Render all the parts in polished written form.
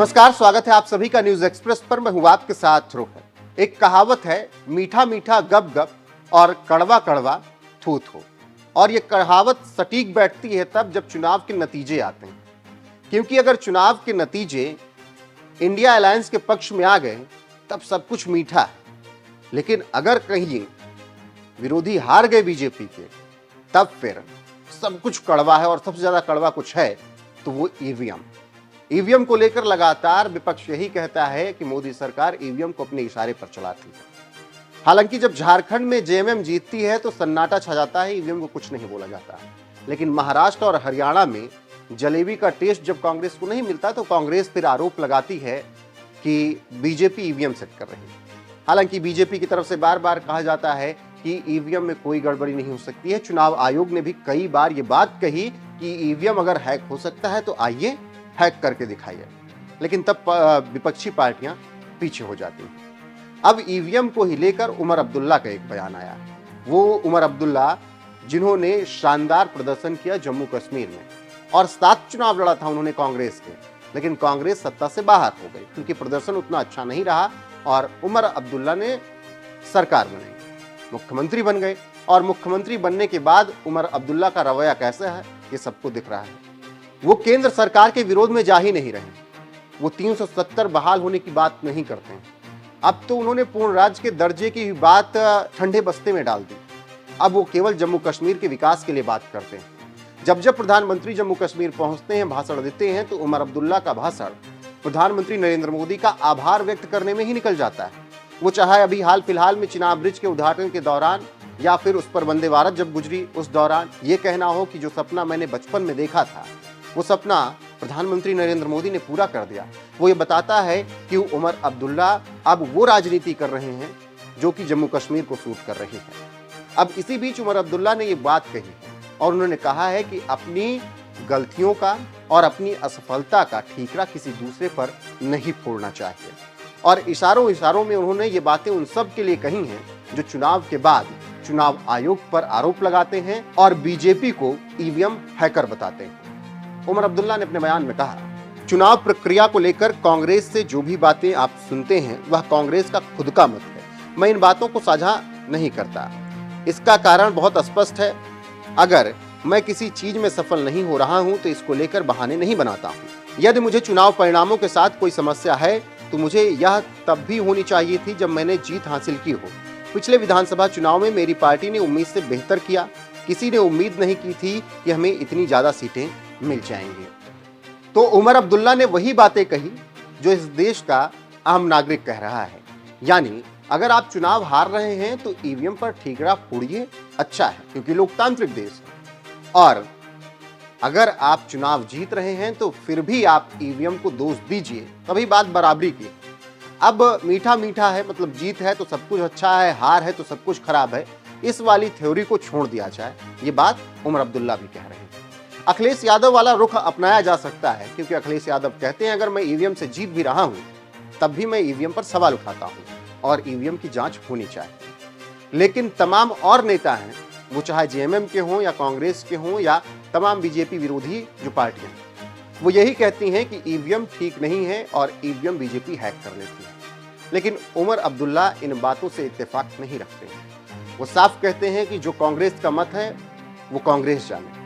नमस्कार, स्वागत है आप सभी का न्यूज एक्सप्रेस पर। मैं हूं आपके साथ रोहन। एक कहावत है, मीठा मीठा गप गप और कड़वा कड़वा थू थू। और ये कहावत सटीक बैठती है तब जब चुनाव के नतीजे आते हैं, क्योंकि अगर चुनाव के नतीजे इंडिया अलायंस के पक्ष में आ गए तब सब कुछ मीठा है, लेकिन अगर कहीं विरोधी हार गए बीजेपी के तब फिर सब कुछ कड़वा है। और सबसे ज्यादा कड़वा कुछ है तो वो ईवीएम को लेकर लगातार विपक्ष यही कहता है कि मोदी सरकार ईवीएम को अपने इशारे पर चलाती है। हालांकि जब झारखंड में जेएमएम जीतती है तो सन्नाटा छा जाता है, ईवीएम को कुछ नहीं बोला जाता। लेकिन महाराष्ट्र और हरियाणा में जलेबी का टेस्ट जब कांग्रेस को नहीं मिलता तो कांग्रेस फिर आरोप लगाती है कि बीजेपी ईवीएम सेट कर रही है। हालांकि बीजेपी की तरफ से बार बार कहा जाता है कि ईवीएम में कोई गड़बड़ी नहीं हो सकती है। चुनाव आयोग ने भी कई बार ये बात कही कि ईवीएम अगर हैक हो सकता है तो आइए हैक करके दिखाइए, लेकिन तब विपक्षी पार्टियां पीछे हो जाती हैं। अब ईवीएम को ही लेकर उमर अब्दुल्ला का एक बयान आया। वो उमर अब्दुल्ला जिन्होंने शानदार प्रदर्शन किया जम्मू कश्मीर में और 7 चुनाव लड़ा था उन्होंने कांग्रेस के, लेकिन कांग्रेस सत्ता से बाहर हो गई क्योंकि प्रदर्शन उतना अच्छा नहीं रहा और उमर अब्दुल्ला ने सरकार बनाई, मुख्यमंत्री बन गए। और मुख्यमंत्री बनने के बाद उमर अब्दुल्ला का रवैया कैसा है ये सबको दिख रहा है। वो केंद्र सरकार के विरोध में जा ही नहीं रहे, वो 370 बहाल होने की बात नहीं करते हैं। अब तो उन्होंने पूर्ण राज्य के दर्जे की बात ठंडे बस्ते में डाल दी। अब वो केवल जम्मू कश्मीर के विकास के लिए बात करते हैं। जब जब प्रधानमंत्री जम्मू कश्मीर पहुंचते हैं, भाषण देते हैं तो उमर अब्दुल्ला का भाषण प्रधानमंत्री नरेंद्र मोदी का आभार व्यक्त करने में ही निकल जाता है। वो चाहे अभी हाल फिलहाल में चिनाब ब्रिज के उद्घाटन के दौरान या फिर उस पर वंदे भारत जब गुजरी उस दौरान ये कहना हो कि जो सपना मैंने बचपन में देखा था वो सपना प्रधानमंत्री नरेंद्र मोदी ने पूरा कर दिया। वो ये बताता है कि उमर अब्दुल्ला अब वो राजनीति कर रहे हैं जो कि जम्मू कश्मीर को सूट कर रही है। अब इसी बीच उमर अब्दुल्ला ने ये बात कही है और उन्होंने कहा है कि अपनी गलतियों का और अपनी असफलता का ठीकरा किसी दूसरे पर नहीं फोड़ना चाहिए। और इशारों में उन्होंने ये बातें उन सब के लिए कही हैं जो चुनाव के बाद चुनाव आयोग पर आरोप लगाते हैं और बीजेपी को ईवीएम हैकर बताते हैं। उमर अब्दुल्ला ने अपने बयान में कहा, चुनाव प्रक्रिया को लेकर कांग्रेस से जो भी बातें आप सुनते हैं वह कांग्रेस का खुद का मत है। मैं इन बातों को साझा नहीं करता। इसका कारण बहुत स्पष्ट है। अगर मैं किसी चीज में सफल नहीं हो रहा हूं तो इसको लेकर बहाने नहीं बनाता हूं। यदि मुझे चुनाव परिणामों के साथ कोई समस्या है तो मुझे यह तब भी होनी चाहिए थी जब मैंने जीत हासिल की हो। पिछले विधानसभा चुनाव में मेरी पार्टी ने उम्मीद से बेहतर किया। किसी ने उम्मीद नहीं की थी कि हमें इतनी ज्यादा सीटें मिल जाएंगी। तो उमर अब्दुल्ला ने वही बातें कही जो इस देश का आम नागरिक कह रहा है, यानी अगर आप चुनाव हार रहे हैं तो ईवीएम पर ठीकरा फोड़िए, अच्छा है क्योंकि लोकतांत्रिक देश है। और अगर आप चुनाव जीत रहे हैं तो फिर भी आप ईवीएम को दोष दीजिए, तभी बात बराबरी की। अब मीठा मीठा है मतलब जीत है तो सब कुछ अच्छा है, हार है तो सब कुछ खराब है, इस वाली थ्योरी को छोड़ दिया जाए। ये बात उमर अब्दुल्ला भी कह रहे हैं। अखिलेश यादव वाला रुख अपनाया जा सकता है क्योंकि अखिलेश यादव कहते हैं अगर मैं ईवीएम से जीत भी रहा हूं तब भी मैं ईवीएम पर सवाल उठाता हूं और ईवीएम की जांच होनी चाहिए। लेकिन तमाम और नेता हैं, वो चाहे जेएमएम के हों या कांग्रेस के हों या तमाम बीजेपी विरोधी जो पार्टियां, वो यही कहती हैं कि ईवीएम ठीक नहीं है और ईवीएम बीजेपी हैक कर लेती है। लेकिन उमर अब्दुल्ला इन बातों से इत्तेफाक नहीं रखते हैं। वो साफ कहते हैं कि जो कांग्रेस का मत है वो कांग्रेस जाने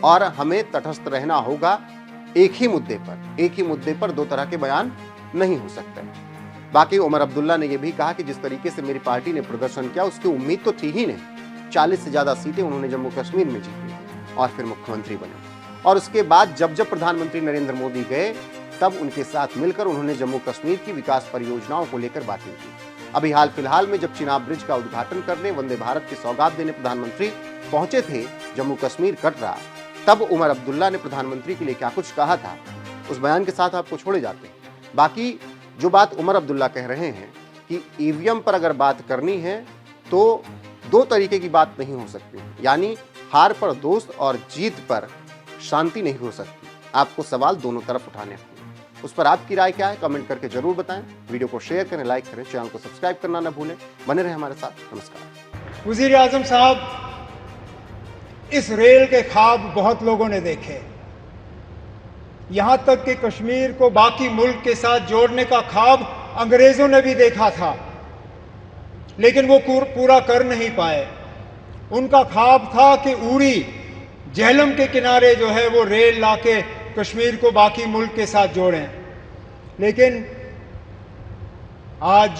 और हमें तटस्थ रहना होगा। एक ही मुद्दे पर दो तरह के बयान नहीं हो सकते। बाकी उमर अब्दुल्ला ने यह भी कहा कि जिस तरीके से मेरी पार्टी ने प्रदर्शन किया उसकी उम्मीद तो थी ही नहीं। 40 से ज्यादा सीटें उन्होंने जम्मू कश्मीर में जीती और फिर मुख्यमंत्री बने। और उसके बाद जब जब प्रधानमंत्री नरेंद्र मोदी गए तब उनके साथ मिलकर उन्होंने जम्मू कश्मीर की विकास परियोजनाओं को लेकर बातें की। अभी हाल फिलहाल में जब चिनाब ब्रिज का उद्घाटन करने, वंदे भारत की सौगात देने प्रधानमंत्री पहुंचे थे जम्मू कश्मीर कटरा, तब उमर अब्दुल्ला ने प्रधानमंत्री के लिए क्या कुछ कहा था, उस बयान के साथ आपको छोड़े जाते हैं। बाकी जो बात उमर अब्दुल्ला कह रहे हैं कि ईवीएम पर अगर बात करनी है तो दो तरीके की बात नहीं हो सकती, यानी हार पर दोष और जीत पर शांति नहीं हो सकती। आपको सवाल दोनों तरफ उठाने होंगे। उस पर आपकी राय क्या है कमेंट करके जरूर बताएं। वीडियो को शेयर करें, लाइक करें, चैनल को सब्सक्राइब करना न भूलें। बने रहे हमारे साथ। नमस्कार। वज़ीर आज़म साहब, इस रेल के ख्वाब बहुत लोगों ने देखे, यहाँ तक कि कश्मीर को बाकी मुल्क के साथ जोड़ने का ख्वाब अंग्रेजों ने भी देखा था, लेकिन वो पूरा कर नहीं पाए। उनका ख्वाब था कि उड़ी झेलम के किनारे जो है वो रेल लाके कश्मीर को बाकी मुल्क के साथ जोड़ें, लेकिन आज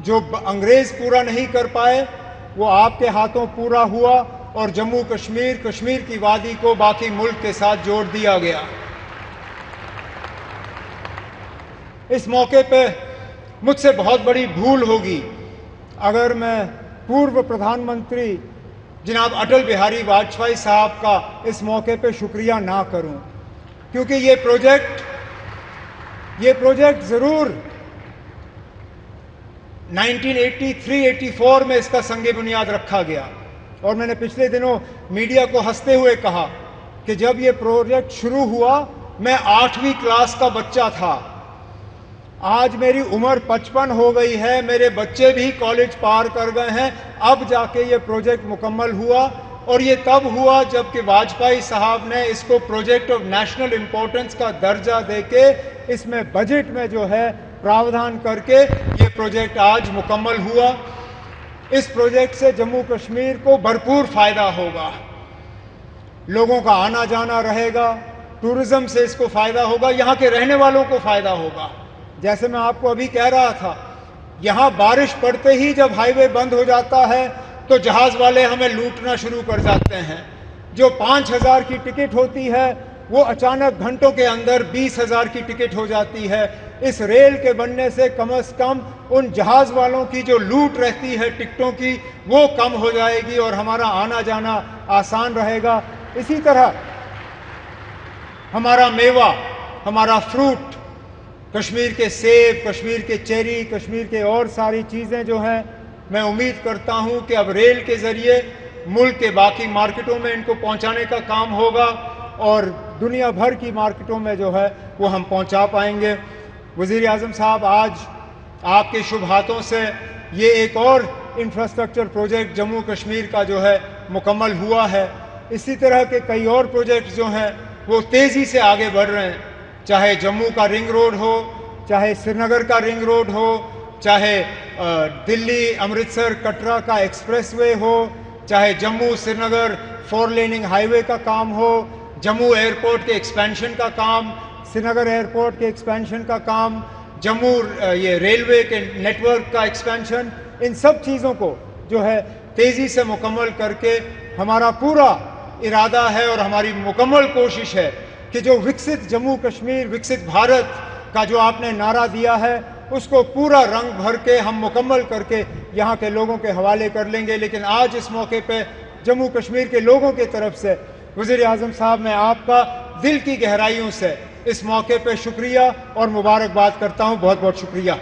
जो अंग्रेज पूरा नहीं कर पाए वो आपके हाथों पूरा हुआ और जम्मू कश्मीर, कश्मीर की वादी को बाकी मुल्क के साथ जोड़ दिया गया। इस मौके पे मुझसे बहुत बड़ी भूल होगी अगर मैं पूर्व प्रधानमंत्री जनाब अटल बिहारी वाजपेयी साहब का इस मौके पे शुक्रिया ना करूं, क्योंकि ये प्रोजेक्ट ज़रूर 1983-84 में इसका संगे बुनियाद रखा गया। और मैंने पिछले दिनों मीडिया को हंसते हुए कहा कि जब ये प्रोजेक्ट शुरू हुआ मैं 8वीं क्लास का बच्चा था। आज मेरी उम्र 55 हो गई है, मेरे बच्चे भी कॉलेज पार कर गए हैं, अब जाके ये प्रोजेक्ट मुकम्मल हुआ। और ये तब हुआ जबकि वाजपेयी साहब ने इसको प्रोजेक्ट ऑफ नेशनल इम्पोर्टेंस का दर्जा देके इसमें बजट में जो है प्रावधान करके ये प्रोजेक्ट आज मुकम्मल हुआ। इस प्रोजेक्ट से जम्मू कश्मीर को भरपूर फायदा होगा, लोगों का आना जाना रहेगा, टूरिज्म से इसको फायदा होगा, यहाँ के रहने वालों को फायदा होगा। जैसे मैं आपको अभी कह रहा था, यहाँ बारिश पड़ते ही जब हाईवे बंद हो जाता है तो जहाज वाले हमें लूटना शुरू कर जाते हैं। जो 5,000 की टिकट होती है वो अचानक घंटों के अंदर 20,000 की टिकट हो जाती है। इस रेल के बनने से कम उन जहाज वालों की जो लूट रहती है टिकटों की वो कम हो जाएगी और हमारा आना जाना आसान रहेगा। इसी तरह हमारा मेवा, हमारा फ्रूट, कश्मीर के सेब, कश्मीर के चेरी, कश्मीर के और सारी चीज़ें जो हैं, मैं उम्मीद करता हूं कि अब रेल के ज़रिए मुल्क के बाकी मार्केटों में इनको पहुंचाने का काम होगा और दुनिया भर की मार्केटों में जो है वो हम पहुंचा पाएंगे। वज़ीर आज़म साहब, आज आपके शुभ हाथों से ये एक और इंफ्रास्ट्रक्चर प्रोजेक्ट जम्मू कश्मीर का जो है मुकम्मल हुआ है। इसी तरह के कई और प्रोजेक्ट जो हैं वो तेज़ी से आगे बढ़ रहे हैं, चाहे जम्मू का रिंग रोड हो, चाहे श्रीनगर का रिंग रोड हो, चाहे दिल्ली अमृतसर कटरा का एक्सप्रेसवे हो, चाहे जम्मू श्रीनगर 4 लेनिंग हाईवे का काम हो, जम्मू एयरपोर्ट के एक्सपेंशन का काम, श्रीनगर एयरपोर्ट के एक्सपेंशन का काम, जम्मू ये रेलवे के नेटवर्क का एक्सपेंशन, इन सब चीज़ों को जो है तेज़ी से मुकम्मल करके हमारा पूरा इरादा है और हमारी मुकम्मल कोशिश है कि जो विकसित जम्मू कश्मीर, विकसित भारत का जो आपने नारा दिया है उसको पूरा रंग भर के हम मुकम्मल करके यहाँ के लोगों के हवाले कर लेंगे। लेकिन आज इस मौके पे जम्मू कश्मीर के लोगों की तरफ से वज़ीर आज़म साहब, मैं आपका दिल की गहराइयों से इस मौके पे शुक्रिया और मुबारकबाद करता हूँ। बहुत बहुत शुक्रिया।